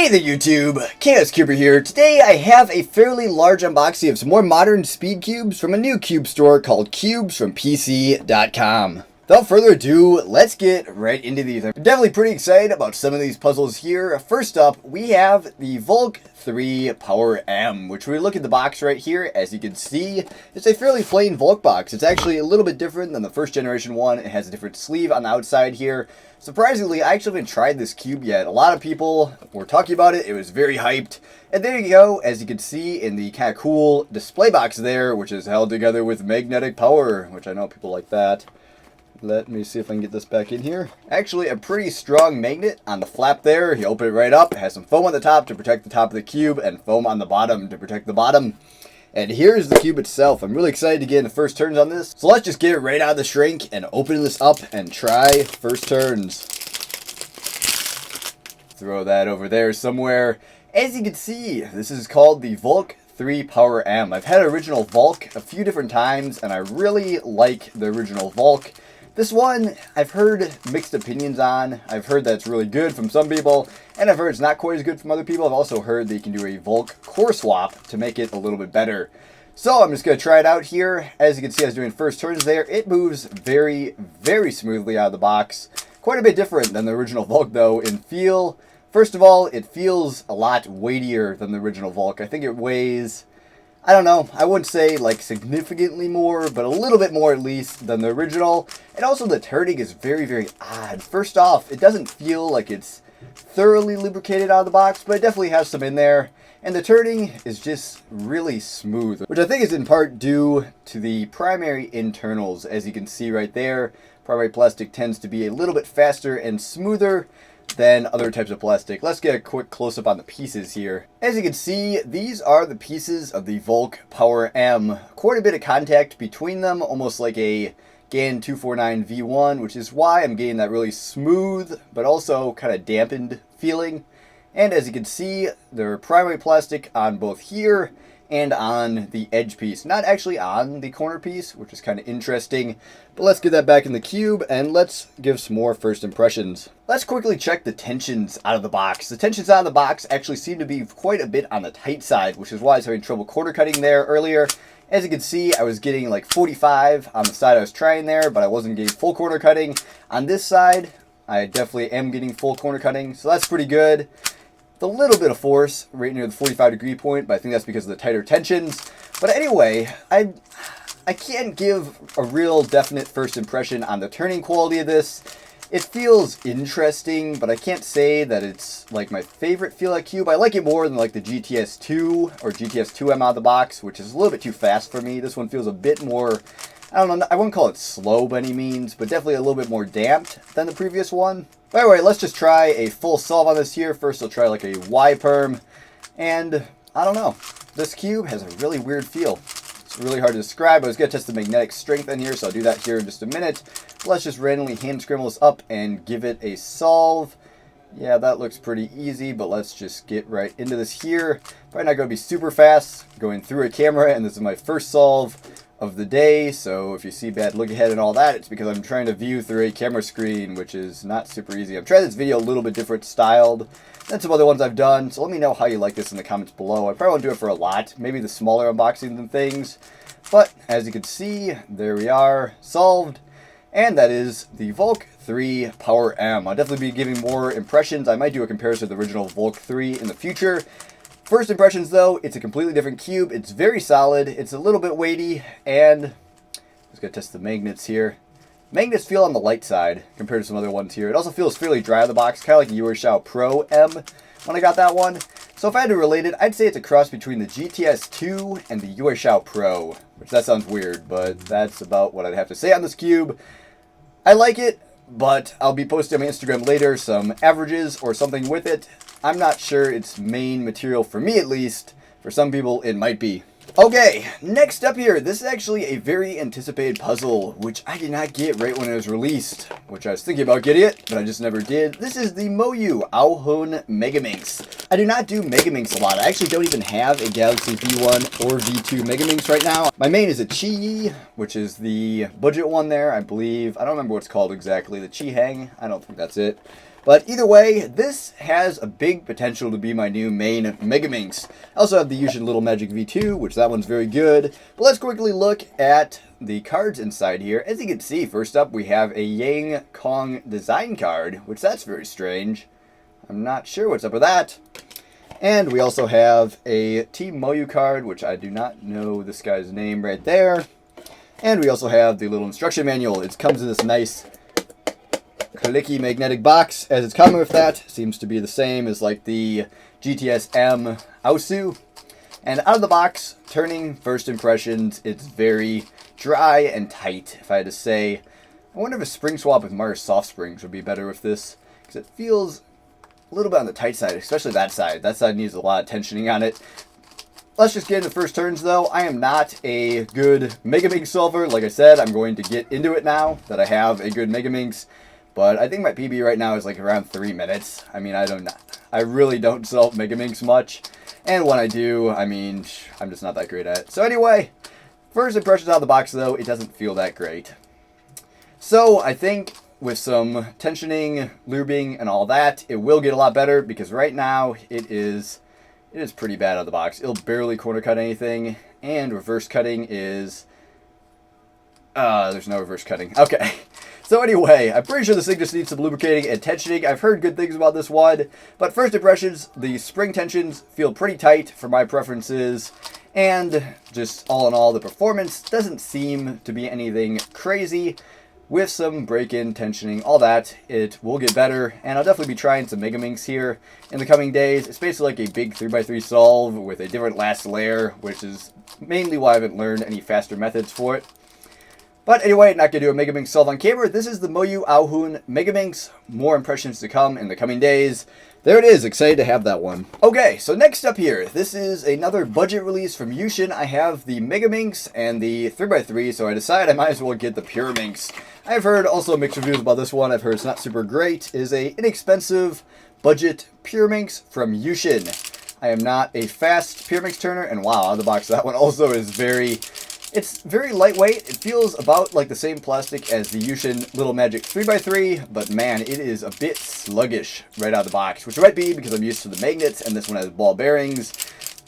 Hey there YouTube, CubesFromPC here. Today I have a fairly large unboxing of some more modern speed cubes from a new cube store called CubesFromPC.com. Without further ado, let's get right into these. I'm definitely pretty excited about some of these puzzles here. First up, we have the Valk 3 Power M, which we look at the box right here. As you can see, it's a fairly plain Valk box. It's actually a little bit different than the first generation one. It has a different sleeve on the outside here. Surprisingly, I actually haven't tried this cube yet. A lot of people were talking about it. It was very hyped. And there you go, as you can see in the kind of cool display box there, which is held together with magnetic power, which I know people like that. Let me see if I can get this back in here. Actually, a pretty strong magnet on the flap there. You open it right up. It has some foam on the top to protect the top of the cube and foam on the bottom to protect the bottom. And here's the cube itself. I'm really excited to get in the first turns on this. So let's just get it right out of the shrink and open this up and try first turns. Throw that over there somewhere. As you can see, this is called the Valk 3 Power M. I've had original Valk a few different times, and I really like the original Valk. This one, I've heard mixed opinions on. I've heard that it's really good from some people, and I've heard it's not quite as good from other people. I've also heard that you can do a Valk core swap to make it a little bit better. So I'm just going to try it out here. As you can see, I was doing first turns there. It moves very, very smoothly out of the box. Quite a bit different than the original Valk, though, in feel. First of all, it feels a lot weightier than the original Valk. I think it weighs, I don't know, I wouldn't say like significantly more, but a little bit more at least than the original. And also the turning is very, very odd. First off, it doesn't feel like it's thoroughly lubricated out of the box, but it definitely has some in there. And the turning is just really smooth, which I think is in part due to the primary internals. As you can see right there, primary plastic tends to be a little bit faster and smoother than other types of plastic. Let's get a quick close-up on the pieces here. As you can see, these are the pieces of the Valk Power M. Quite a bit of contact between them, almost like a GAN 249 V1, which is why I'm getting that really smooth, but also kind of dampened feeling. And as you can see, they're primary plastic on both here and on the edge piece. Not actually on the corner piece, which is kind of interesting. But let's get that back in the cube and let's give some more first impressions. Let's quickly check the tensions out of the box. The tensions out of the box actually seem to be quite a bit on the tight side, which is why I was having trouble quarter cutting there earlier. As you can see, I was getting like 45 on the side I was trying there, but I wasn't getting full corner cutting. On this side, I definitely am getting full corner cutting, so that's pretty good. A little bit of force right near the 45-degree point, but I think that's because of the tighter tensions. But anyway, I can't give a real definite first impression on the turning quality of this. It feels interesting, but I can't say that it's like my favorite feel-like cube. I like it more than like the GTS2 or GTS2M out of the box, which is a little bit too fast for me. This one feels a bit more, I don't know, I wouldn't call it slow by any means, but definitely a little bit more damped than the previous one. But anyway, let's just try a full solve on this here. First, I'll try like a Y-perm, and I don't know. This cube has a really weird feel. It's really hard to describe. I was going to test the magnetic strength in here, so I'll do that here in just a minute. Let's just randomly hand scramble this up and give it a solve. Yeah, that looks pretty easy, but let's just get right into this here. Probably not going to be super fast going through a camera, and this is my first solve of the day, so if you see bad look ahead and all that, it's because I'm trying to view through a camera screen, which is not super easy. I've tried this video a little bit different styled than some other ones I've done, so let me know how you like this in the comments below. I probably won't do it for a lot, maybe the smaller unboxing than things, but as you can see, there we are, solved, and that is the Valk 3 Power M. I'll definitely be giving more impressions. I might do a comparison of the original Valk 3 in the future. First impressions though, it's a completely different cube. It's very solid, it's a little bit weighty, and I'm just going to test the magnets here. Magnets feel on the light side compared to some other ones here. It also feels fairly dry out of the box, kind of like a Yuxin Pro M when I got that one. So if I had to relate it, I'd say it's a cross between the GTS2 and the Yuxin Pro, which that sounds weird, but that's about what I'd have to say on this cube. I like it, but I'll be posting on my Instagram later some averages or something with it. I'm not sure it's main material for me, at least. For some people, it might be. Okay, next up here, this is actually a very anticipated puzzle, which I did not get right when it was released, which I was thinking about getting it, but I just never did. This is the Moyu Aohun Megaminx. I do not do Megaminx a lot. I actually don't even have a Galaxy V1 or V2 Megaminx right now. My main is a Chi, which is the budget one there, I believe. I don't remember what it's called exactly. The Chi Hang? I don't think that's it. But either way, this has a big potential to be my new main Megaminx. I also have the Yuxin Little Magic V2, which that one's very good. But let's quickly look at the cards inside here. As you can see, first up we have a Yang Kong design card, which that's very strange. I'm not sure what's up with that. And we also have a Team Moyu card, which I do not know this guy's name right there. And we also have the little instruction manual. It comes in this nice clicky magnetic box, as it's coming with that. Seems to be the same as like the GTS-M Aosu. And out of the box, turning first impressions, it's very dry and tight, if I had to say. I wonder if a spring swap with Mars Soft Springs would be better with this, because it feels a little bit on the tight side, especially that side. That side needs a lot of tensioning on it. Let's just get into the first turns, though. I am not a good Megaminx solver. Like I said, I'm going to get into it now that I have a good Megaminx. But I think my PB right now is like around 3 minutes. I mean, I really don't solve Megaminx much. And when I do, I mean, I'm just not that great at it. So anyway, first impressions out of the box, though, it doesn't feel that great. So I think with some tensioning, lubing, and all that, it will get a lot better, because right now it is pretty bad out of the box. It'll barely corner cut anything, and reverse cutting is... there's no reverse cutting. Okay. So anyway, I'm pretty sure this thing just needs some lubricating and tensioning. I've heard good things about this one, but first impressions, the spring tensions feel pretty tight for my preferences, and just all in all, the performance doesn't seem to be anything crazy. With some break-in, tensioning, all that, it will get better, and I'll definitely be trying some Megaminx here in the coming days. It's basically like a big 3x3 solve with a different last layer, which is mainly why I haven't learned any faster methods for it. But anyway, not going to do a Megaminx solve on camera. This is the Moyu Aohun Megaminx. More impressions to come in the coming days. There it is. Excited to have that one. Okay, so next up here, this is another budget release from Yuxin. I have the Megaminx and the 3x3, so I decided I might as well get the Pyraminx. I've heard also mixed reviews about this one. I've heard it's not super great. It is a inexpensive budget Pyraminx from Yuxin. I am not a fast Pyraminx turner, and wow, out of the box, that one also is it's very lightweight. It feels about like the same plastic as the Yuxin Little Magic 3x3, but man, it is a bit sluggish right out of the box, which might be because I'm used to the magnets and this one has ball bearings,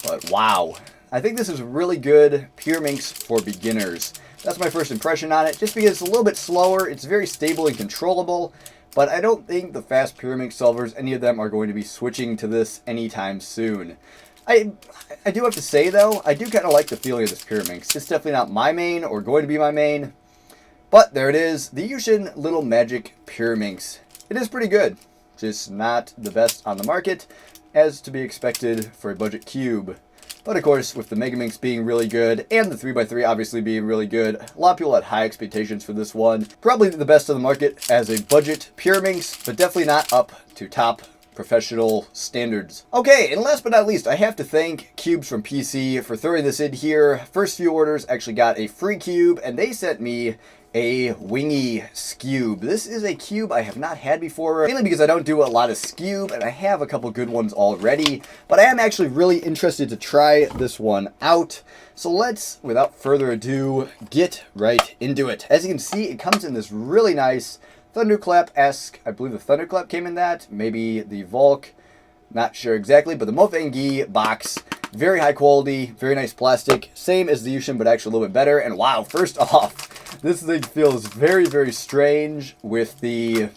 but wow. I think this is a really good Pyraminx for beginners. That's my first impression on it, just because it's a little bit slower, it's very stable and controllable, but I don't think the fast Pyraminx solvers, any of them, are going to be switching to this anytime soon. I do have to say, though, I do kind of like the feeling of this Pyraminx. It's definitely not my main, or going to be my main, but there it is, the Yuxin Little Magic Pyraminx. It is pretty good, just not the best on the market, as to be expected for a budget cube. But of course, with the Megaminx being really good, and the 3x3 obviously being really good, a lot of people had high expectations for this one. Probably the best on the market as a budget Pyraminx, but definitely not up to top professional standards. Okay, and last but not least, I have to thank CubesFromPC for throwing this in here. First few orders actually got a free cube, and they sent me a Wingy Skewb. This is a cube I have not had before, mainly because I don't do a lot of Skewb, and I have a couple good ones already, but I am actually really interested to try this one out. So let's, without further ado, get right into it. As you can see, it comes in this really nice Thunderclap-esque, I believe the Thunderclap came in that, maybe the Valk, not sure exactly, but the Wingy box, very high quality, very nice plastic, same as the Yuxin, but actually a little bit better, and wow, first off, this thing feels very, very strange with the,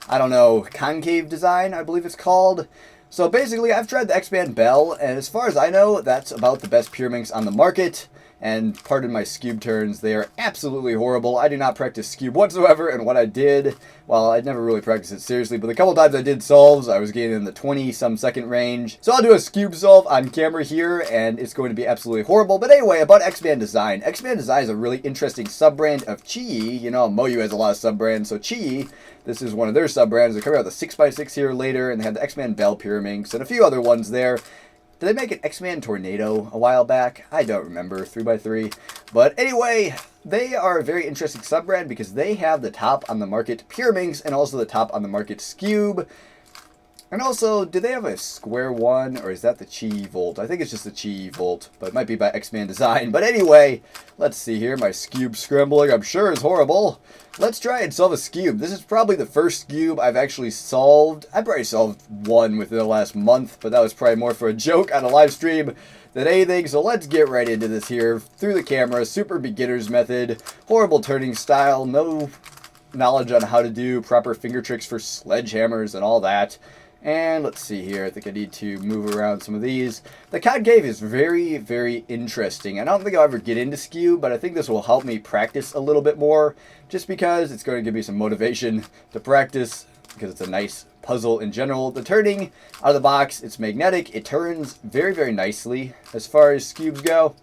I don't know, concave design, I believe it's called. So basically, I've tried the X-Band Bell, and as far as I know, that's about the best Pyraminx on the market. And pardon my Skewb turns, they are absolutely horrible. I do not practice Skewb whatsoever, and what I did, well, I'd never really practiced it seriously, but the couple times I did solves, I was getting in the 20-some second range. So I'll do a Skewb solve on camera here, and it's going to be absolutely horrible. But anyway, about X-Band Design. X-Band Design is a really interesting sub-brand of Chi. You know, Moyu has a lot of sub-brands, so Chi, this is one of their sub-brands. They're coming out with the 6x6 here later, and they have the X-Man Bell Pyraminx, and a few other ones there. Did they make an X-Man Tornado a while back? I don't remember, 3x3. But anyway, they are a very interesting sub-brand because they have the top on the market Pyraminx and also the top on the market Skewb. And also, do they have a square one, or is that the Chi Volt? I think it's just the Chi Volt, but it might be by X-Man Design. But anyway, let's see here. My Skewb scrambling, I'm sure, is horrible. Let's try and solve a Skewb. This is probably the first Skewb I've actually solved. I probably solved one within the last month, but that was probably more for a joke on a live stream than anything. So let's get right into this here. Through the camera, super beginner's method, horrible turning style, no knowledge on how to do proper finger tricks for sledgehammers and all that. And let's see here, I think I need to move around some of these. The concave is very, very interesting. I don't think I'll ever get into Skewb, but I think this will help me practice a little bit more, just because it's going to give me some motivation to practice, because it's a nice puzzle in general. The turning out of the box, it's magnetic. It turns very, very nicely as far as Skewbs go.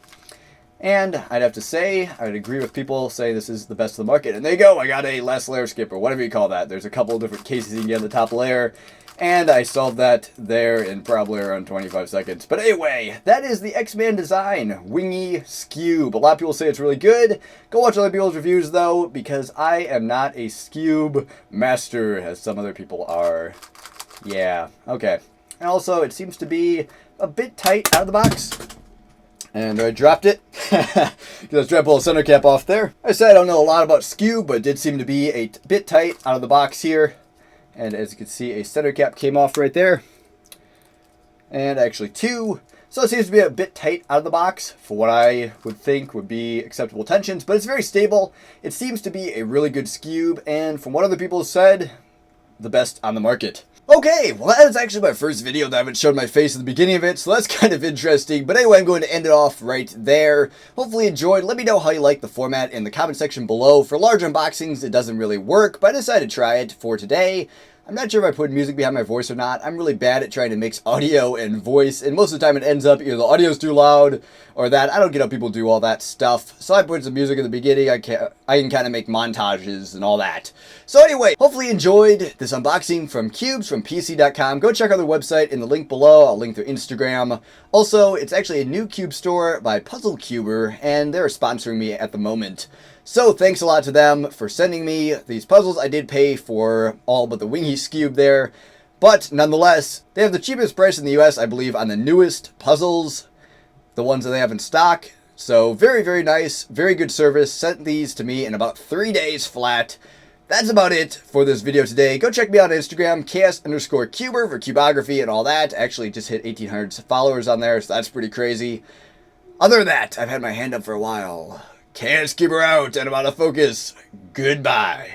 And I'd have to say, I'd agree with people saying this is the best of the market. And there you go, I got a last layer skip, or whatever you call that. There's a couple of different cases you can get on the top layer. And I solved that there in probably around 25 seconds. But anyway, that is the X-Man Design Wingy Skewb. A lot of people say it's really good. Go watch other people's reviews, though, because I am not a Skewb master, as some other people are. Yeah, okay. And also, it seems to be a bit tight out of the box. And I dropped it, because I was trying to pull the center cap off there. I said I don't know a lot about Skewb, but it did seem to be a bit tight out of the box here. And as you can see, a center cap came off right there. And actually two. So it seems to be a bit tight out of the box for what I would think would be acceptable tensions. But it's very stable. It seems to be a really good Skewb. And from what other people have said, the best on the market. Okay, well that was actually my first video that I haven't shown my face at the beginning of it, so that's kind of interesting. But anyway, I'm going to end it off right there. Hopefully you enjoyed. Let me know how you like the format in the comment section below. For large unboxings, it doesn't really work, but I decided to try it for today. I'm not sure if I put music behind my voice or not. I'm really bad at trying to mix audio and voice, and most of the time it ends up either the audio's too loud or that. I don't get how people do all that stuff. So I put some music in the beginning. I can kind of make montages and all that. So anyway, hopefully you enjoyed this unboxing from CubesFromPC.com. Go check out their website in the link below. I'll link their Instagram. Also, it's actually a new Cube store by Puzzle Cuber, and they're sponsoring me at the moment. So thanks a lot to them for sending me these puzzles. I did pay for all but the Wingy Skewb there, but nonetheless, they have the cheapest price in the US, I believe, on the newest puzzles, the ones that they have in stock. So very, very nice, very good service. Sent these to me in about 3 days flat. That's about it for this video today. Go check me out on Instagram, ks_cuber for cubography and all that. Actually just hit 1,800 followers on there, so that's pretty crazy. Other than that, I've had my hand up for a while. Can't skip her out and I'm out of focus. Goodbye.